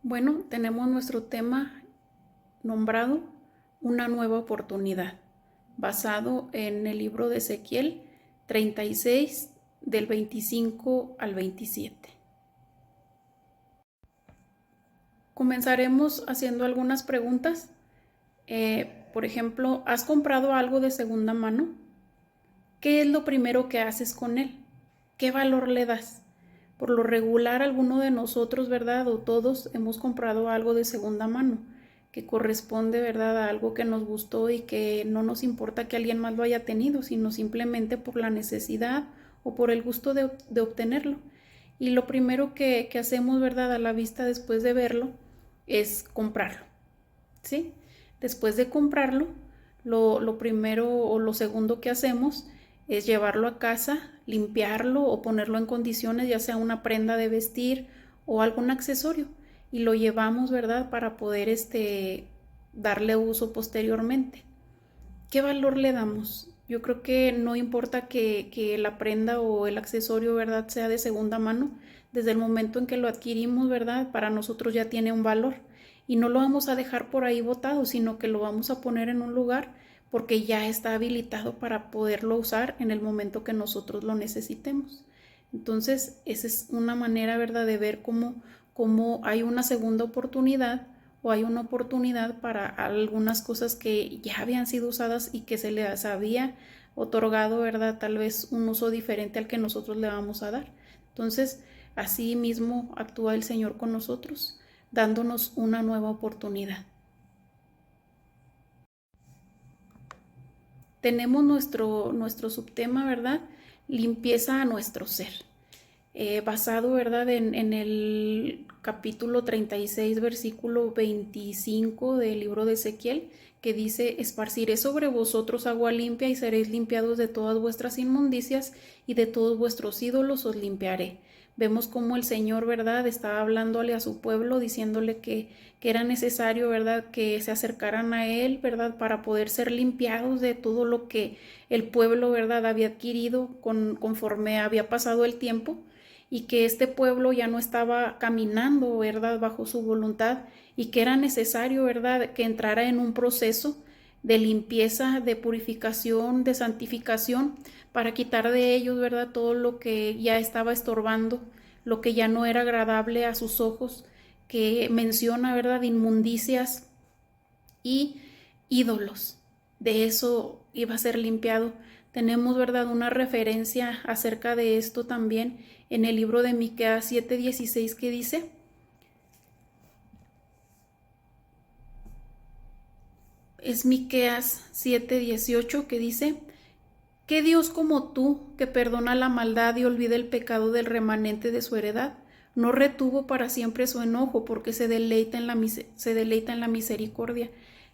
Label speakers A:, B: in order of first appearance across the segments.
A: Bueno, tenemos nuestro tema nombrado Una nueva oportunidad, basado en el libro de Ezequiel 36 del 25 al 27. Comenzaremos haciendo algunas preguntas. Por ejemplo, ¿has comprado algo de segunda mano? ¿Qué es lo primero que haces con él? ¿Qué valor le das? Por lo regular, alguno de nosotros, ¿verdad? O todos hemos comprado algo de segunda mano, que corresponde, ¿verdad? A algo que nos gustó y que no nos importa que alguien más lo haya tenido, sino simplemente por la necesidad o por el gusto de obtenerlo. Y lo primero que hacemos, ¿verdad? A la vista después de verlo es comprarlo, ¿sí? Después de comprarlo, lo primero o lo segundo que hacemos es llevarlo a casa, limpiarlo o ponerlo en condiciones, ya sea una prenda de vestir o algún accesorio, y lo llevamos, ¿verdad? Para poder darle uso posteriormente. ¿Qué valor le damos? Yo creo que no importa que la prenda o el accesorio, ¿verdad?, sea de segunda mano. Desde el momento en que lo adquirimos, ¿verdad?, para nosotros ya tiene un valor. Y no lo vamos a dejar por ahí botado, sino que lo vamos a poner en un lugar porque ya está habilitado para poderlo usar en el momento que nosotros lo necesitemos. Entonces, esa es una manera, ¿verdad?, de ver cómo hay una segunda oportunidad, o hay una oportunidad para algunas cosas que ya habían sido usadas y que se les había otorgado, ¿verdad?, tal vez un uso diferente al que nosotros le vamos a dar. Entonces, así mismo actúa el Señor con nosotros, dándonos una nueva oportunidad. Tenemos nuestro subtema, ¿verdad? Limpieza a nuestro ser. Basado, ¿verdad?, en el capítulo 36, versículo 25 del libro de Ezequiel, que dice: esparciré sobre vosotros agua limpia y seréis limpiados de todas vuestras inmundicias y de todos vuestros ídolos os limpiaré. Vemos cómo el Señor, ¿verdad?, estaba hablándole a su pueblo, diciéndole que era necesario, ¿verdad?, que se acercaran a Él, ¿verdad?, para poder ser limpiados de todo lo que el pueblo, ¿verdad?, había adquirido conforme había pasado el tiempo, y que este pueblo ya no estaba caminando, ¿verdad?, bajo su voluntad, y que era necesario, ¿verdad?, que entrara en un proceso de limpieza, de purificación, de santificación, para quitar de ellos, ¿verdad?, todo lo que ya estaba estorbando, lo que ya no era agradable a sus ojos, que menciona, ¿verdad?, inmundicias y ídolos. De eso iba a ser limpiado. Tenemos, ¿verdad?, una referencia acerca de esto también en el libro de Miqueas 7:16, que dice: es Miqueas 7:18, que dice: ¿qué Dios como tú, que perdona la maldad y olvida el pecado del remanente de su heredad? No retuvo para siempre su enojo, porque se deleita en la misericordia.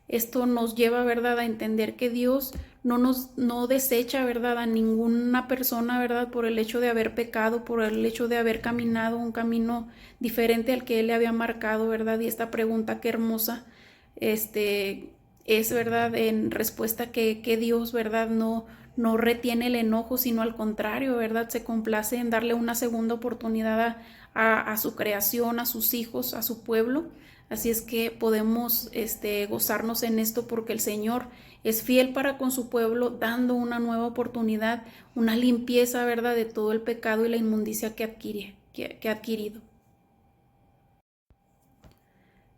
A: Esto nos lleva, ¿verdad?, a entender que Dios no desecha, ¿verdad?, a ninguna persona, ¿verdad?, por el hecho de haber pecado, por el hecho de haber caminado un camino diferente al que Él le había marcado, ¿verdad? Y esta pregunta, qué hermosa, es, ¿verdad?, en respuesta que Dios, ¿verdad?, no retiene el enojo, sino al contrario, ¿verdad?, se complace en darle una segunda oportunidad a su creación, a sus hijos, a su pueblo. Así es que podemos gozarnos en esto, porque el Señor es fiel para con su pueblo, dando una nueva oportunidad, una limpieza, ¿verdad?, de todo el pecado y la inmundicia que ha adquirido.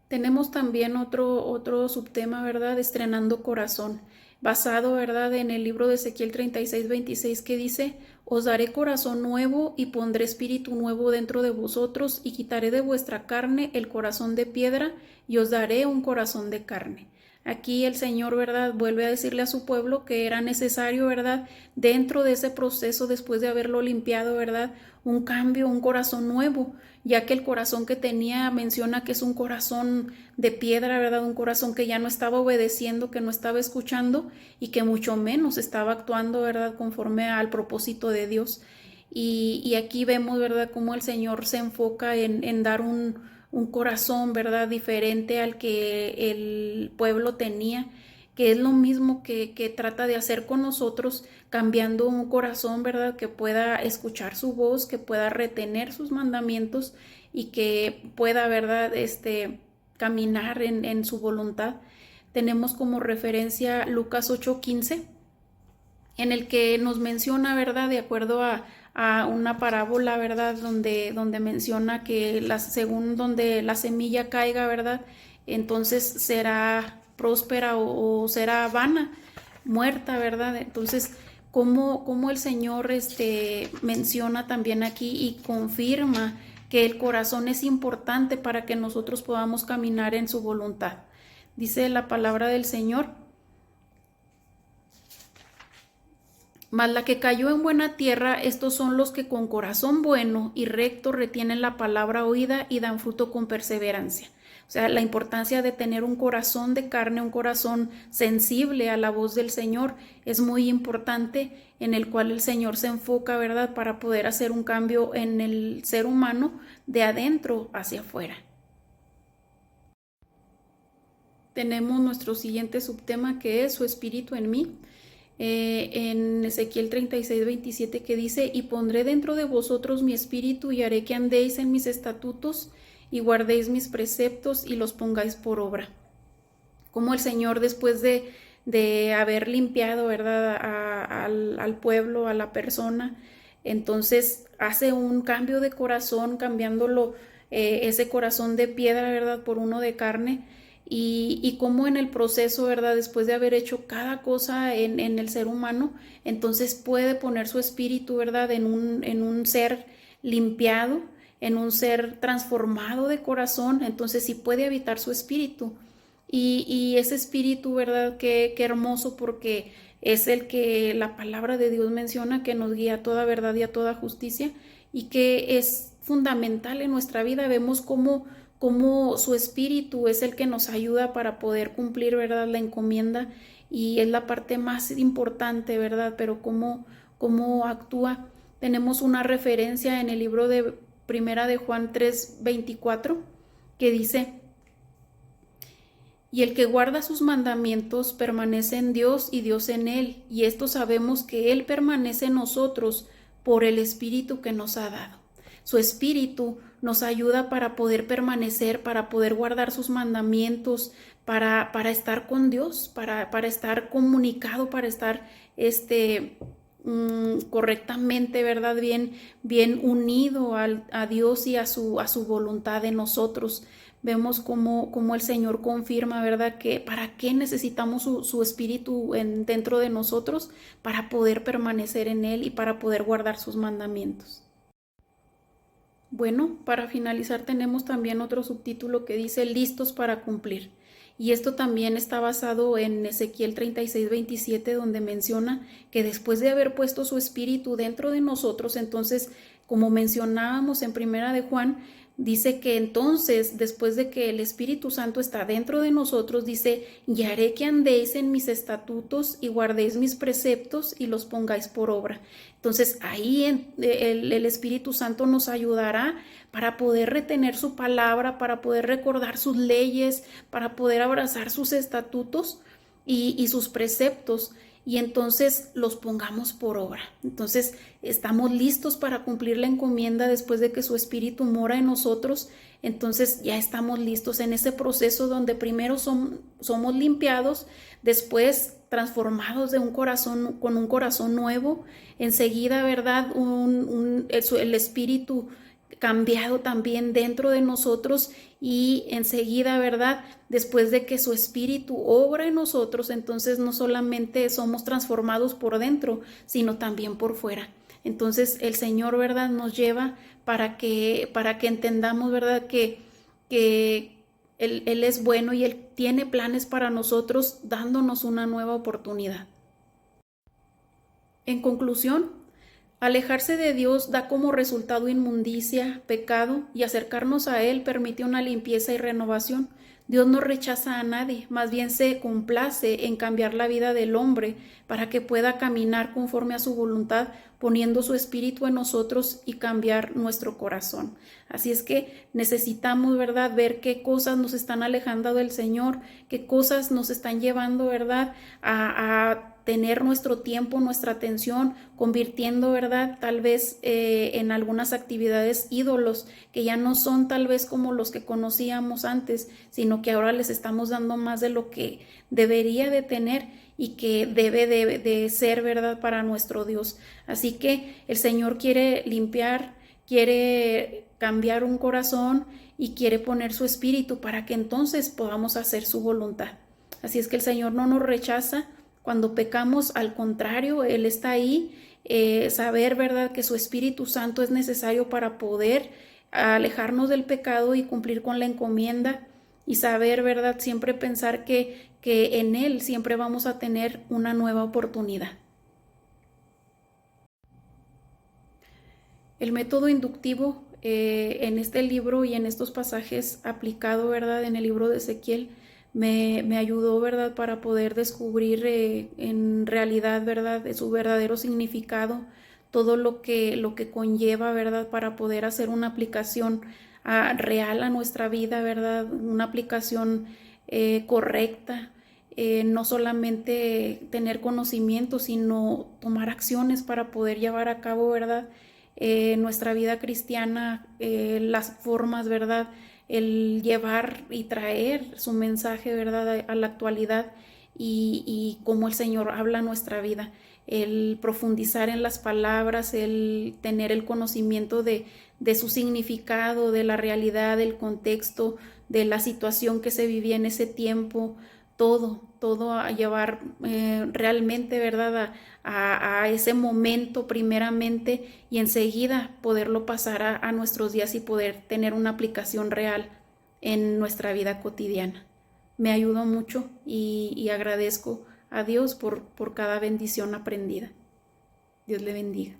A: Tenemos también otro subtema, ¿verdad?, estrenando corazón, basado, ¿verdad?, en el libro de Ezequiel 36:26, que dice: os daré corazón nuevo y pondré espíritu nuevo dentro de vosotros, y quitaré de vuestra carne el corazón de piedra y os daré un corazón de carne. Aquí el Señor, ¿verdad?, vuelve a decirle a su pueblo que era necesario, ¿verdad?, dentro de ese proceso, después de haberlo limpiado, ¿verdad?, un cambio, un corazón nuevo, ya que el corazón que tenía, menciona que es un corazón de piedra, ¿verdad?, un corazón que ya no estaba obedeciendo, que no estaba escuchando y que mucho menos estaba actuando, ¿verdad?, conforme al propósito de Dios. Y aquí vemos, ¿verdad?, cómo el Señor se enfoca en dar un corazón, ¿verdad?, diferente al que el pueblo tenía, que es lo mismo que trata de hacer con nosotros, cambiando un corazón, ¿verdad?, que pueda escuchar su voz, que pueda retener sus mandamientos y que pueda, ¿verdad?, caminar en su voluntad. Tenemos como referencia Lucas 8:15, en el que nos menciona, ¿verdad?, de acuerdo a una parábola, ¿verdad?, donde menciona que según donde la semilla caiga, ¿verdad?, entonces será próspera o será vana, muerta, ¿verdad? Entonces, como el Señor menciona también aquí y confirma que el corazón es importante para que nosotros podamos caminar en su voluntad. Dice la palabra del Señor: mas la que cayó en buena tierra, estos son los que con corazón bueno y recto retienen la palabra oída y dan fruto con perseverancia. O sea, la importancia de tener un corazón de carne, un corazón sensible a la voz del Señor, es muy importante, en el cual el Señor se enfoca, ¿verdad?, para poder hacer un cambio en el ser humano de adentro hacia afuera. Tenemos nuestro siguiente subtema, que es su espíritu en mí. En Ezequiel 36:27, que dice: y pondré dentro de vosotros mi espíritu y haré que andéis en mis estatutos y guardéis mis preceptos y los pongáis por obra. Como el Señor, después de haber limpiado, ¿verdad?, al pueblo, a la persona, entonces hace un cambio de corazón, cambiándolo, ese corazón de piedra, ¿verdad?, por uno de carne. Y como en el proceso, ¿verdad?, después de haber hecho cada cosa en el ser humano, entonces puede poner su espíritu, ¿verdad?, en un ser limpiado, en un ser transformado de corazón. Entonces sí puede habitar su espíritu. Y ese espíritu, ¿verdad?, qué hermoso, porque es el que la palabra de Dios menciona, que nos guía a toda verdad y a toda justicia, y que es fundamental en nuestra vida. Vemos cómo su espíritu es el que nos ayuda para poder cumplir, ¿verdad?, la encomienda, y es la parte más importante, ¿verdad? Pero cómo actúa. Tenemos una referencia en el libro de Primera de Juan 3:24, que dice: y el que guarda sus mandamientos permanece en Dios y Dios en él, y esto sabemos, que él permanece en nosotros por el espíritu que nos ha dado. Su espíritu nos ayuda para poder permanecer, para poder guardar sus mandamientos, para estar con Dios, para estar comunicado, para estar correctamente, ¿verdad?, bien unido a Dios y a su voluntad en nosotros. Vemos cómo el Señor confirma, ¿verdad?, que para qué necesitamos su espíritu dentro de nosotros, para poder permanecer en él y para poder guardar sus mandamientos. Bueno, para finalizar tenemos también otro subtítulo que dice: listos para cumplir. Y esto también está basado en Ezequiel 36:27, donde menciona que después de haber puesto su espíritu dentro de nosotros, entonces, como mencionábamos en Primera de Juan, dice que entonces, después de que el Espíritu Santo está dentro de nosotros, dice: y haré que andéis en mis estatutos y guardéis mis preceptos y los pongáis por obra. Entonces ahí el Espíritu Santo nos ayudará para poder retener su palabra, para poder recordar sus leyes, para poder abrazar sus estatutos y sus preceptos, y entonces los pongamos por obra. Entonces estamos listos para cumplir la encomienda después de que su espíritu mora en nosotros. Entonces ya estamos listos en ese proceso donde primero somos limpiados, después transformados de un corazón con un corazón nuevo, enseguida, ¿verdad?, el espíritu cambiado también dentro de nosotros, y enseguida, ¿verdad?, después de que su espíritu obra en nosotros, entonces no solamente somos transformados por dentro, sino también por fuera. Entonces el Señor, ¿verdad?, nos lleva para que entendamos, ¿verdad?, que Él es bueno y Él tiene planes para nosotros, dándonos una nueva oportunidad. En conclusión, alejarse de Dios da como resultado inmundicia, pecado, y acercarnos a Él permite una limpieza y renovación. Dios no rechaza a nadie, más bien se complace en cambiar la vida del hombre para que pueda caminar conforme a su voluntad, poniendo su espíritu en nosotros y cambiar nuestro corazón. Así es que necesitamos, ¿verdad?, ver qué cosas nos están alejando del Señor, qué cosas nos están llevando, ¿verdad?, a tener nuestro tiempo, nuestra atención, convirtiendo, ¿verdad? Tal vez en algunas actividades ídolos que ya no son tal vez como los que conocíamos antes, sino que ahora les estamos dando más de lo que debería de tener y que debe de ser, ¿verdad? Para nuestro Dios. Así que el Señor quiere limpiar, quiere cambiar un corazón y quiere poner su espíritu para que entonces podamos hacer su voluntad. Así es que el Señor no nos rechaza cuando pecamos, al contrario, Él está ahí. Saber, ¿verdad?, que su Espíritu Santo es necesario para poder alejarnos del pecado y cumplir con la encomienda, y saber, ¿verdad?, siempre pensar que en Él siempre vamos a tener una nueva oportunidad. El método inductivo en este libro y en estos pasajes aplicado, ¿verdad?, en el libro de Ezequiel, me ayudó, ¿verdad?, para poder descubrir en realidad, ¿verdad?, de su verdadero significado, todo lo que conlleva, ¿verdad?, para poder hacer una aplicación real a nuestra vida, ¿verdad?, una aplicación correcta, no solamente tener conocimiento, sino tomar acciones para poder llevar a cabo, ¿verdad?, nuestra vida cristiana, las formas, ¿verdad?, el llevar y traer su mensaje, ¿verdad?, a la actualidad, y cómo el Señor habla nuestra vida, el profundizar en las palabras, el tener el conocimiento de su significado, de la realidad, del contexto, de la situación que se vivía en ese tiempo, todo a llevar realmente, ¿verdad?, a ese momento primeramente, y enseguida poderlo pasar a nuestros días y poder tener una aplicación real en nuestra vida cotidiana. Me ayudó mucho y agradezco a Dios por cada bendición aprendida. Dios le bendiga.